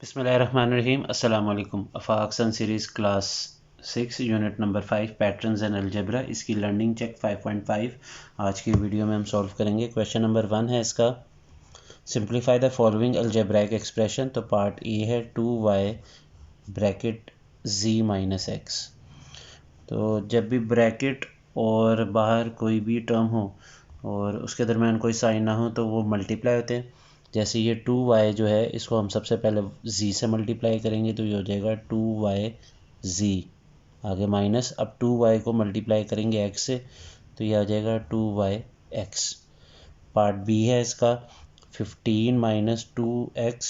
बिस्मिल्लाहिर्रहमानिर्रहीम अस्सलाम वालेकुम। Afaq Sun series class 6 unit number 5 patterns and algebra, इसकी लर्निंग चेक 5.5 आज की वीडियो में हम सॉल्व करेंगे। क्वेश्चन नंबर 1 है इसका, simplify the following algebraic expression. तो पार्ट ए है 2y bracket z minus x. तो जब भी ब्रैकेट और बाहर कोई भी टर्म हो और उसके दरमियान कोई साइन ना हो तो वो मल्टीप्लाई होते हैं। जैसे ये 2y जो है इसको हम सबसे पहले z से मल्टीप्लाई करेंगे तो ये हो जाएगा 2yz, आगे माइनस, अब 2y को मल्टीप्लाई करेंगे x से तो ये आ जाएगा 2yx। पार्ट बी है इसका 15 minus 2x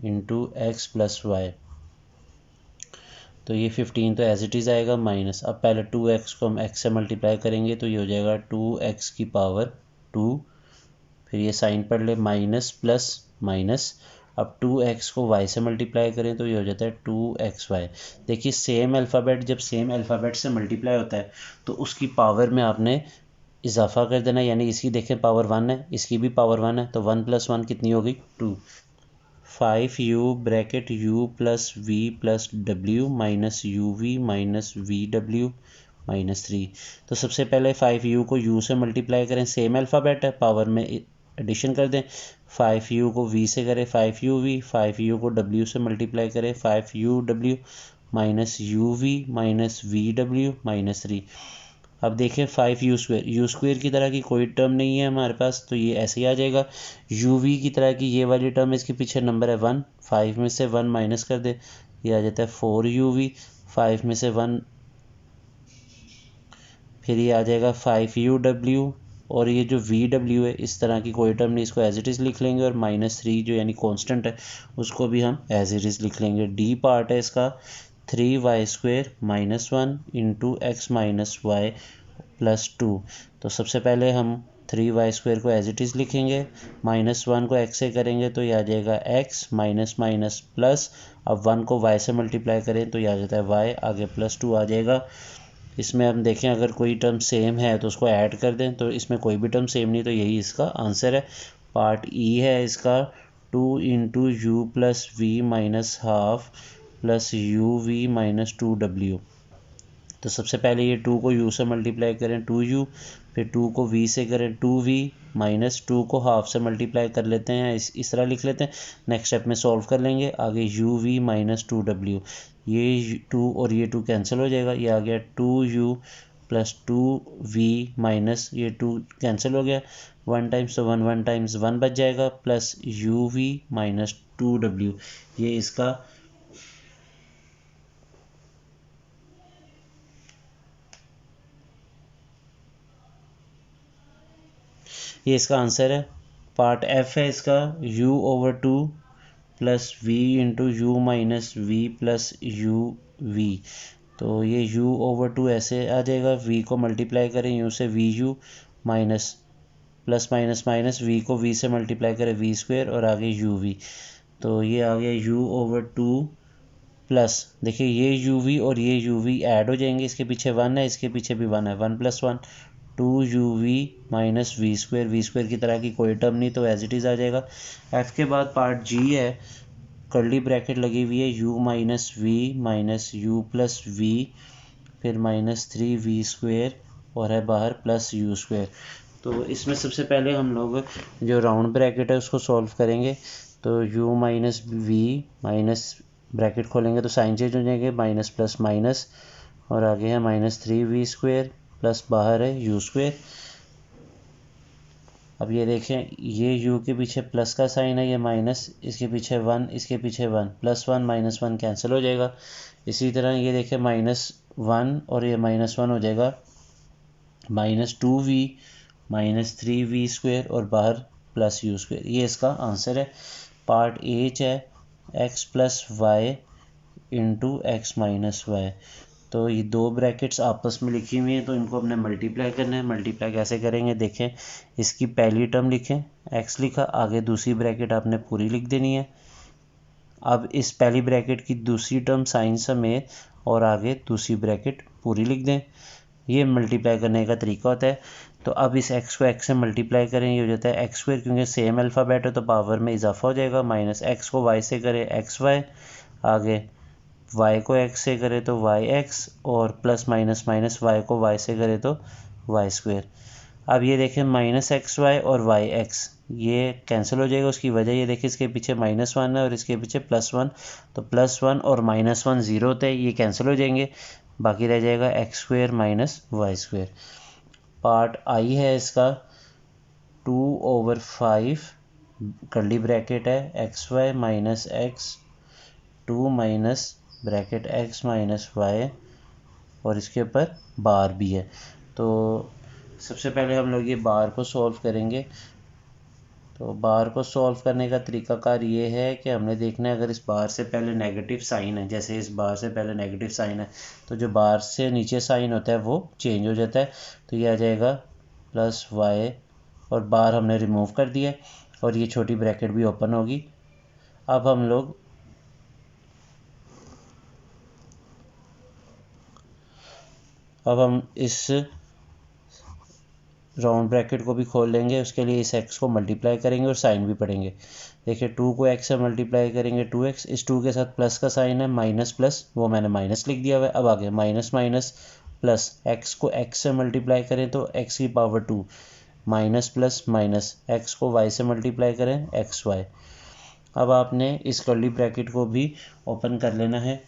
into x plus y. तो ये 15 तो एज इट इज़ आएगा माइनस, अब पहले 2x को हम x से मल्टीप्लाई करेंगे तो ये हो जाएगा 2x की पावर 2, फिर ये साइन पढ़ ले माइनस प्लस माइनस। अब 2x को y से मल्टीप्लाई करें तो ये हो जाता है 2xy। देखिए सेम अल्फ़ाबेट जब सेम अल्फ़ाबेट से मल्टीप्लाई होता है तो उसकी पावर में आपने इजाफा कर देना, यानी इसकी देखें पावर 1 है, इसकी भी पावर 1 है, तो 1 + 1 कितनी होगी 2। 5u bracket u plus v plus w minus uv minus vw minus 3। तो सबसे पहले 5u को u से मल्टीप्लाई करें, सेम अल्फ़ाबेट है, पावर में एडिशन कर दें। 5u को v से करें 5uv, 5u को w से मल्टीप्लाई करें 5uw minus uv minus vw minus 3। अब देखें 5u², u² की तरह की कोई टर्म नहीं है हमारे पास तो ये ऐसे ही आ जाएगा। uv की तरह की ये वाली टर्म, इसके पीछे नंबर है 1, 5 में से 1 माइनस कर दे, ये आ जाता है 4uv, 5 में से 1, फिर ये आ जाएगा 5uw, और ये जो vw है इस तरह की कोई टर्म नहीं, इसको एज इट इज़ लिख लेंगे, और माइनस 3 जो यानी कांस्टेंट है उसको भी हम एज इट इज़ लिख लेंगे। डी पार्ट है इसका 3y² minus 1 into x minus y plus 2। तो सबसे पहले हम 3y² को एज इट इज़ लिखेंगे, माइनस 1 को x से करेंगे तो ये आ जाएगा x माइनस माइनस प्लस, अब 1 को y से मल्टीप्लाई करें तो ये आ जाता है y, आगे प्लस 2 आ जाएगा। इसमें हम देखें अगर कोई टर्म सेम है तो उसको ऐड कर दें, तो इसमें कोई भी टर्म सेम नहीं, तो यही इसका आंसर है। पार्ट ई है इसका 2 into u plus v minus half plus u v minus 2w। तो सबसे पहले ये 2 को u से मल्टीप्लाई करें 2u, फिर 2 को v से करें 2v माइनस 2 को हाफ से मल्टीप्लाई कर लेते हैं, इस तरह लिख लेते हैं। नेक्स्ट स्टेप में सॉल्व कर लेंगे, आगे uv माइनस 2w, ये 2 और ये 2 कैंसिल हो जाएगा, ये आ गया 2u प्लस 2v माइनस ये 2 कैंसिल हो गया, 1 टाइम्स तो 1, 1 टाइम्स 1 बच जाएगा, प्लस uv माइनस 2w। ये इसका आंसर है। पार्ट एफ है इसका u/2 plus v into u minus v plus u v. तो ये u/2 ऐसे आ जाएगा, v को मल्टीप्लाई करें u से vu minus plus minus minus, v को v से मल्टीप्लाई करें v² और आगे uv, तो ये आ गया u/2 प्लस, देखिए ये uv और ये uv ऐड हो जाएंगे, इसके पीछे 1 है, इसके पीछे भी 1 है, 1 + 1 2uv माइनस v² की तरह की कोई टर्म नहीं, तो एज इट इज़ आ जाएगा। एफ के बाद पार्ट जी है, कर्ली ब्रैकेट लगी हुई है, u minus v minus u plus v, फिर माइनस 3v² और है बाहर प्लस u²। तो इसमें सबसे पहले हम लोग जो राउंड ब्रैकेट है उसको सॉल्व करेंगे। तो u minus v minus bracket खोलेंगे तो साइन चेंज हो जाएंगे, माइनस प्लस माइनस, और आगे है माइनस 3v² प्लस बाहर है u²। अब ये देखें ये u के पीछे प्लस का साइन है, ये माइनस, इसके पीछे 1, इसके पीछे 1, प्लस 1 माइनस 1 कैंसिल हो जाएगा। इसी तरह ये देखें -1 और ये -1 हो जाएगा, माइनस 2v माइनस 3v² और बाहर प्लस u²। ये इसका आंसर है। पार्ट एच है x plus y into x minus y. तो ये दो ब्रैकेट्स आपस में लिखी हुई हैं तो इनको हमने मल्टीप्लाई करना है। मल्टीप्लाई कैसे करेंगे देखें, इसकी पहली टर्म लिखें, x लिखा, आगे दूसरी ब्रैकेट आपने पूरी लिख देनी है। अब इस पहली ब्रैकेट की दूसरी टर्म साइन समेत और आगे दूसरी ब्रैकेट पूरी लिख दें। ये मल्टीप्लाई करने का तरीका होता है। तो अब इस x को x से मल्टीप्लाई करें, ये हो जाता है एक्स स्क्वायर, क्योंकि सेम अल्फ़ाबेट है तो पावर में इजाफा हो जाएगा। माइनस x को y से करें एक्स वाई, आगे y को x से करें तो वाई एक्स, और प्लस माइनस माइनस y को y से करें तो वाई स्क्वायर। अब ये देखें माइनस एक्स वाई और वाई एक्स ये कैंसिल हो जाएगा। उसकी वजह ये देखिए इसके पीछे -1 है और इसके पीछे +1, तो +1 और -1 ज़ीरो होते हैं, ये कैंसिल हो जाएंगे। बाकी रह जाएगा x square minus y square. Part I है इसका 2/5 कर्ली ब्रैकेट है x y minus x 2 minus bracket x minus y, और इसके ऊपर बार भी है। तो सबसे पहले हम लोग ये बार को सॉल्व करेंगे। तो बार को सॉल्व करने का तरीकाकार ये है कि हमने देखना है अगर इस बार से पहले नेगेटिव साइन है, जैसे इस बार से पहले नेगेटिव साइन है तो जो बार से नीचे साइन होता है वो चेंज हो जाता है। तो ये आ जाएगा प्लस वाई, और बार हमने रिमूव कर दिया और ये छोटी ब्रैकेट भी ओपन होगी। अब हम इस राउंड ब्रैकेट को भी खोल लेंगे। उसके लिए इस x को मल्टीप्लाई करेंगे और साइन भी पढ़ेंगे। देखिए 2 को x से मल्टीप्लाई करेंगे 2x, इस 2 के साथ प्लस का साइन है, माइनस प्लस वो मैंने माइनस लिख दिया हुआ है। अब आगे माइनस माइनस प्लस, x को x से मल्टीप्लाई करें तो x की power 2, minus plus minus, x को y से मल्टीप्लाई करें xy। अब आपने इस कर्ली ब्रैकेट को भी ओपन कर लेना है।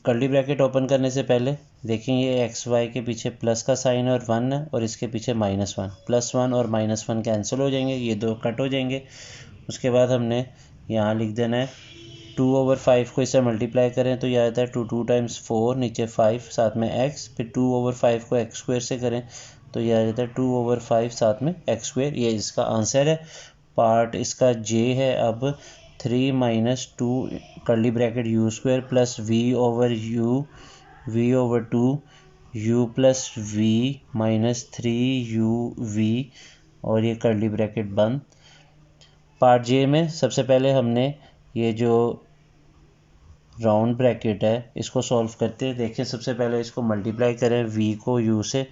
कर्ली ब्रैकेट ओपन करने से पहले देखें ये एक्स वाई के पीछे प्लस का साइन और 1 है, और इसके पीछे -1, +1 और -1 कैंसिल हो जाएंगे, ये दो कट हो जाएंगे। उसके बाद हमने यहाँ लिख देना है 2/5 को इससे मल्टीप्लाई करें तो यह आता है 2 2 टाइम्स 4, नीचे 5 साथ में x, फिर 2/5 को x स्क्वायर से करें तो यह आ जाता है 2/5 साथ में x स्क्वायर। ये इसका आंसर है। पार्ट इसका जे है। अब 3 minus 2 curly bracket u square plus v/2 u plus v minus 3uv, और ये कर्ली ब्रैकेट बंद। पार्ट जे में सबसे पहले हमने ये जो राउंड ब्रैकेट है इसको सॉल्व करते हैं। देखिए सबसे पहले इसको मल्टीप्लाई करें v को u से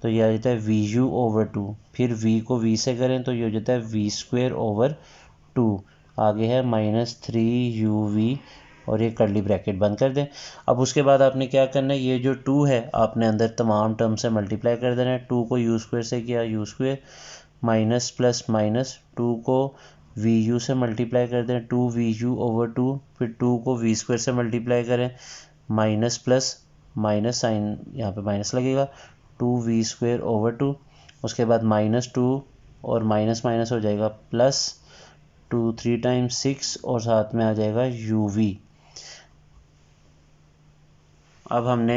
तो यह आ जाता है vu/2, फिर v को v से करें तो ये हो जाता है v²/2, आगे है -3uv, और ये कर्ली ब्रैकेट बंद कर दें। अब उसके बाद आपने क्या करना है, ये जो 2 है आपने अंदर तमाम टर्म से मल्टीप्लाई कर देना है। 2 को u स्क्वायर से किया u², माइनस प्लस माइनस, 2 को vu से मल्टीप्लाई कर दें 2vu/2, फिर 2 को v स्क्वायर से मल्टीप्लाई करें, माइनस प्लस माइनस साइन यहाँ पे माइनस लगेगा, 2v²/2। उसके बाद -2 और माइनस माइनस हो जाएगा +2, 3 टाइम्स 6, और साथ में आ जाएगा uv। अब हमने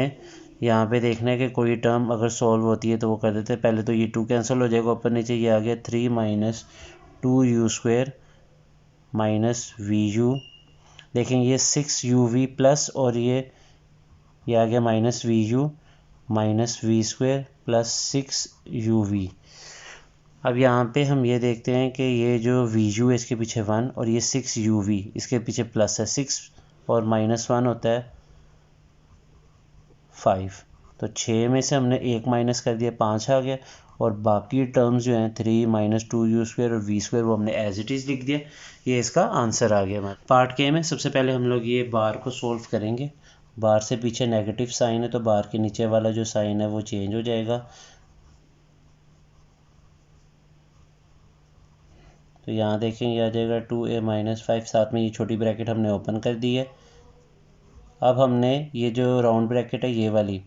यहाँ पे देखना है कि कोई टर्म अगर सॉल्व होती है तो वो कर देते हैं। पहले तो ये 2 कैंसिल हो जाएगा ऊपर नीचे, ये आ गया 3 माइनस 2u² माइनस vu। देखें ये 6uv प्लस, और ये आ गया minus vu minus v² plus 6uv। अब यहाँ पे हम ये देखते हैं कि ये जो vu है इसके पीछे 1, और ये 6uv इसके पीछे प्लस है, 6 और -1 होता है 5, तो 6 में से हमने 1 माइनस कर दिया, 5 आ गया, और बाकी टर्म्स जो हैं 3 माइनस 2u² और v² वो हमने एज इट इज़ लिख दिया। ये इसका आंसर आ गया। पार्ट के में सबसे पहले हम लोग ये बार को सॉल्व करेंगे। बार से पीछे नेगेटिव साइन है तो बार के नीचे वाला जो साइन है वो चेंज हो जाएगा। तो यहाँ देखें ये आ जाएगा 2a-5, साथ में ये छोटी ब्रैकेट हमने ओपन कर दी है। अब हमने ये जो राउंड ब्रैकेट है ये वाली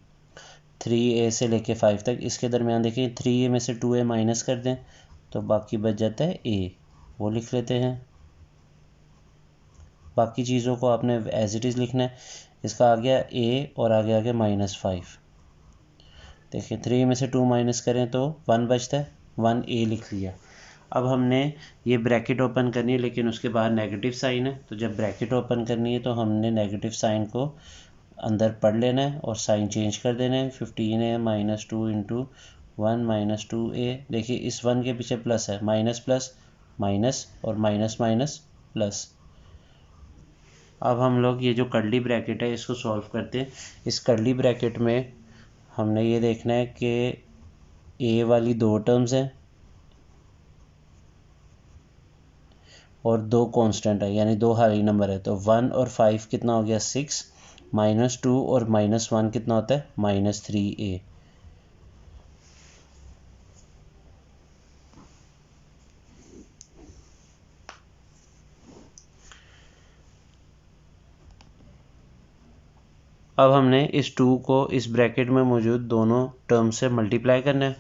3a से लेके 5 तक, इसके दरमियान देखिए 3a में से 2a माइनस कर दें तो बाकी बच जाता है a, वो लिख लेते हैं। बाकी चीज़ों को आपने एज इट इज़ लिखना है। इसका आ गया a और आगे आगे -5। देखिए 3 में से 2 माइनस करें तो 1 बचता है, 1a लिख लिया। अब हमने ये ब्रैकेट ओपन करनी है लेकिन उसके बाहर नेगेटिव साइन है, तो जब ब्रैकेट ओपन करनी है तो हमने नेगेटिव साइन को अंदर पढ़ लेना है और साइन चेंज कर देना है। 15a minus 2 into 1 minus 2a। देखिए इस 1 के पीछे प्लस है, माइनस प्लस माइनस और माइनस माइनस प्लस। अब हम लोग ये जो कर्ली ब्रैकेट है इसको सॉल्व करते हैं। इस कर्ली ब्रैकेट में हमने ये देखना है कि ए वाली 2 टर्म्स हैं और 2 कांस्टेंट है, यानी 2 हाई नंबर है। तो 1 और 5 कितना हो गया 6, -2 और -1 कितना होता है -3a। अब हमने इस 2 को इस ब्रैकेट में मौजूद दोनों टर्म से मल्टीप्लाई करना है।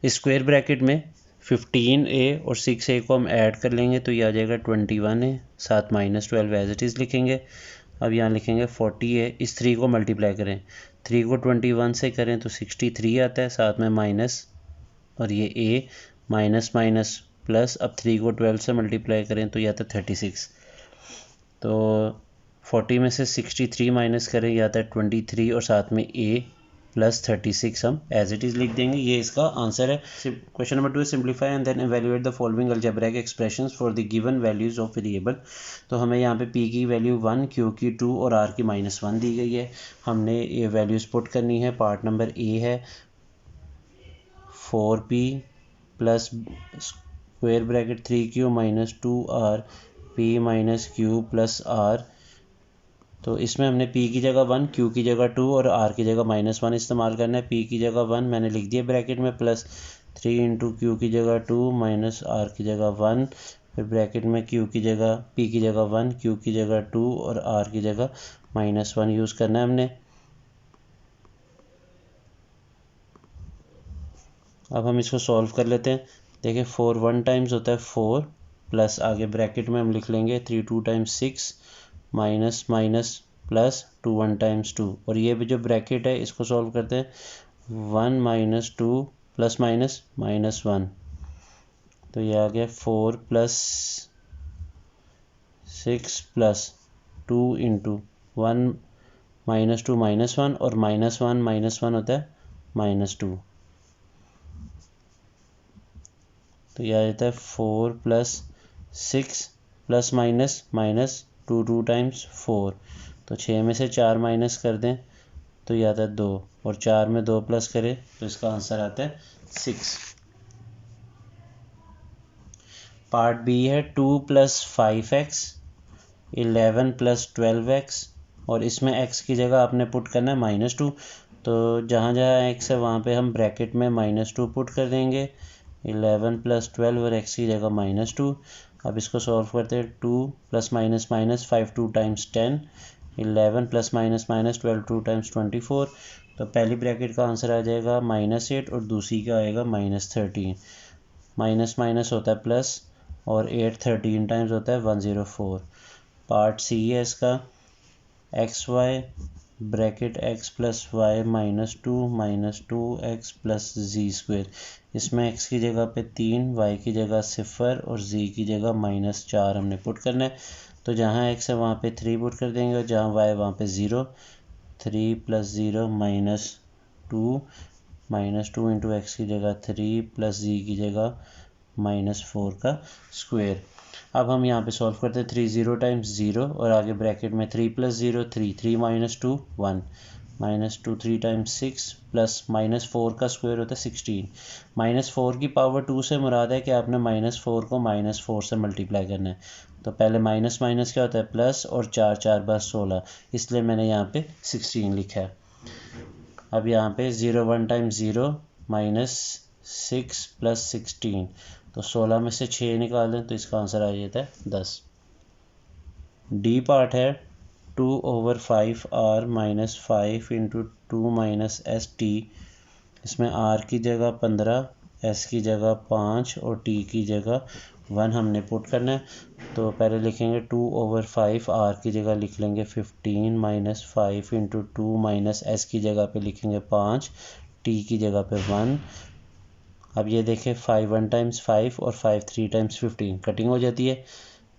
स्क्वायर ब्रैकेट में 15a और 6a को हम ऐड कर लेंगे तो ये आ जाएगा 21a, साथ -12 एज इट इज़ लिखेंगे। अब यहाँ लिखेंगे 40a, इस 3 को मल्टीप्लाई करें, 3 को 21 से करें तो 63 आता है, साथ में माइनस और ये a माइनस माइनस प्लस। अब 3 को 12 से मल्टीप्लाई करें तो ये आता है 36। तो 40 में से 63 माइनस करें, ये आता है 23 और साथ में a प्लस 36 हम एज इट इज़ लिख देंगे। ये इसका आंसर है। क्वेश्चन नंबर 2 है simplify and then evaluate the following algebraic expressions for the given values of variable. तो हमें यहाँ पे p की वैल्यू 1, q की 2 और r की -1 दी गई है। हमने ये वैल्यूज़ पुट करनी है। पार्ट नंबर a है 4p plus square bracket 3q minus 2r p minus q plus r। तो इसमें हमने p की जगह 1, q की जगह 2 और r की जगह -1 इस्तेमाल करना है। p की जगह 1 मैंने लिख दिया ब्रैकेट में, प्लस 3 इंटू q की जगह 2 माइनस r की जगह 1, फिर ब्रैकेट में q की जगह p की जगह 1, q की जगह 2 और r की जगह -1 यूज़ करना है हमने। अब हम इसको सॉल्व कर लेते हैं। देखिए 4 1 टाइम्स होता है 4, प्लस आगे ब्रैकेट में हम लिख लेंगे 3 2 times 6 minus minus plus 2 1 times 2, और ये भी जो ब्रैकेट है इसको सॉल्व करते हैं 1 माइनस 2 प्लस माइनस -1। तो ये आ गया 4 प्लस 6 प्लस 2 इंटू 1 -2 -1 और -1 होता है -2। तो यह आ जाता है 4 प्लस 6 प्लस माइनस 2 2 टाइम्स 4। तो 6 में से 4 माइनस कर दें तो यह आता है 2, और 4 में 2 प्लस करें तो इसका आंसर आता है 6। पार्ट बी है 2 प्लस 5x 11 प्लस 12x, और इसमें x की जगह आपने पुट करना है -2। तो जहाँ जहाँ x है वहाँ पे हम ब्रैकेट में -2 पुट कर देंगे। 11 प्लस 12 और x की जगह -2। अब इसको सॉल्व करते हैं। 2 plus minus 5 2 times 10, 11 plus minus 12 2 times 24। तो पहली ब्रैकेट का आंसर आ जाएगा -8 और दूसरी का आएगा -13। माइनस माइनस होता है प्लस, और 8 13 टाइम्स होता है 104। पार्ट सी है इसका xy bracket x plus Y -2 x plus G square. इसमें x की जगह पे 3, y की जगह 0 और z की जगह -4 हमने पुट करना है। तो जहाँ x है वहाँ पे 3 पुट कर देंगे और जहाँ y है वहाँ पे 0। 3 प्लस 0 -2 इंटू एक्स की जगह 3 प्लस जी की जगह -4 का स्क्वेयर। अब हम यहाँ पे सॉल्व करते हैं। 3 0 टाइम्स 0 और आगे ब्रैकेट में 3 प्लस 0 3 3 -2 1 -2 3 टाइम्स 6 प्लस -4 का स्क्वायर होता है 16। -4 की पावर 2 से मुराद है कि आपने -4 को -4 से मल्टीप्लाई करना है। तो पहले माइनस माइनस क्या होता है प्लस, और 4 4 बार 16, इसलिए मैंने यहाँ पे 16 लिखा है। अब यहाँ पे 0 1 टाइम्स 0 -6 प्लस 16, तो 16 में से 6 निकाल दें तो इसका आंसर आ जाता है 10। डी पार्ट है 2/5r -5 into 2 minus S T. इसमें r की जगह 15, s की जगह 5 और t की जगह 1 हमने पुट करना है। तो पहले लिखेंगे 2/5, r की जगह लिख लेंगे 15 -5 इंटू 2 माइनस s की जगह पे लिखेंगे 5, t की जगह पे 1। अब ये देखें 5 1 टाइम्स 5 और 5 3 टाइम्स 15 कटिंग हो जाती है।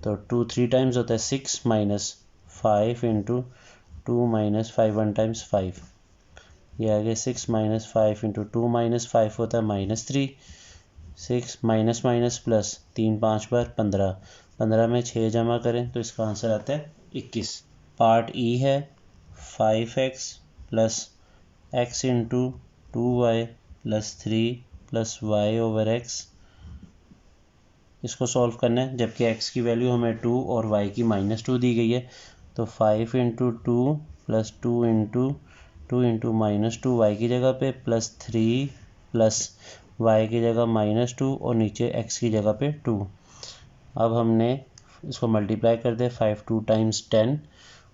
तो 2 3 टाइम्स होता है 6 -5 इंटू 2 5 1 टाइम्स 5। ये आगे 6 -5 इंटू 2 5 होता है -3। 6 माइनस माइनस प्लस 3 5 बार 15, 15 में 6 जमा करें तो इसका आंसर आता है 21। पार्ट ई है 5x plus x into 2y plus 3 plus y over x, इसको सॉल्व करना है, जबकि x की वैल्यू हमें 2 और y की -2 दी गई है। तो 5 इंटू 2 प्लस 2 इंटू -2 y की जगह पे प्लस 3 प्लस y की जगह -2 और नीचे x की जगह पे 2। अब हमने इसको मल्टीप्लाई कर दे, 5 2 टाइम्स 10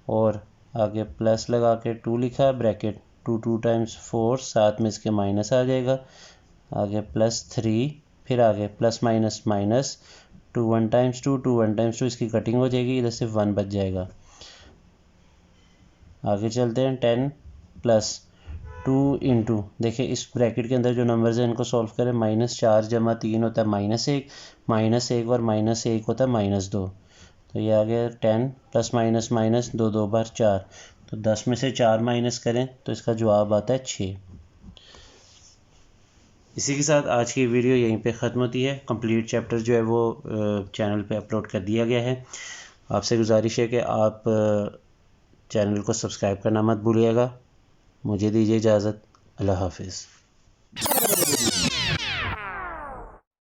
और आगे प्लस लगा के 2 लिखा है ब्रैकेट, 2 2 टाइम्स 4, साथ में इसके माइनस आ जाएगा, आगे प्लस 3, फिर आगे plus minus minus, 2 1 times 2, 2 1 times 2, इसकी कटिंग हो जाएगी, इधर से 1 बच जाएगा। आगे चलते हैं, 10 प्लस 2 इंटू, देखिए इस ब्रैकेट के अंदर जो नंबर्स हैं इनको सॉल्व करें, -4 जमा 3 होता है -1 और -1 होता है -2, तो ये आ गया 10 प्लस माइनस माइनस, 2 2 बार 4, तो 10 में से 4 माइनस करें तो इसका जवाब आता है 6। इसी के साथ आज की वीडियो यहीं पे ख़त्म होती है। कंप्लीट चैप्टर जो है वो चैनल पे अपलोड कर दिया गया है। आपसे गुजारिश है कि आप चैनल को सब्सक्राइब करना मत भूलिएगा। मुझे दीजिए इजाज़त। अल्लाह हाफिज़।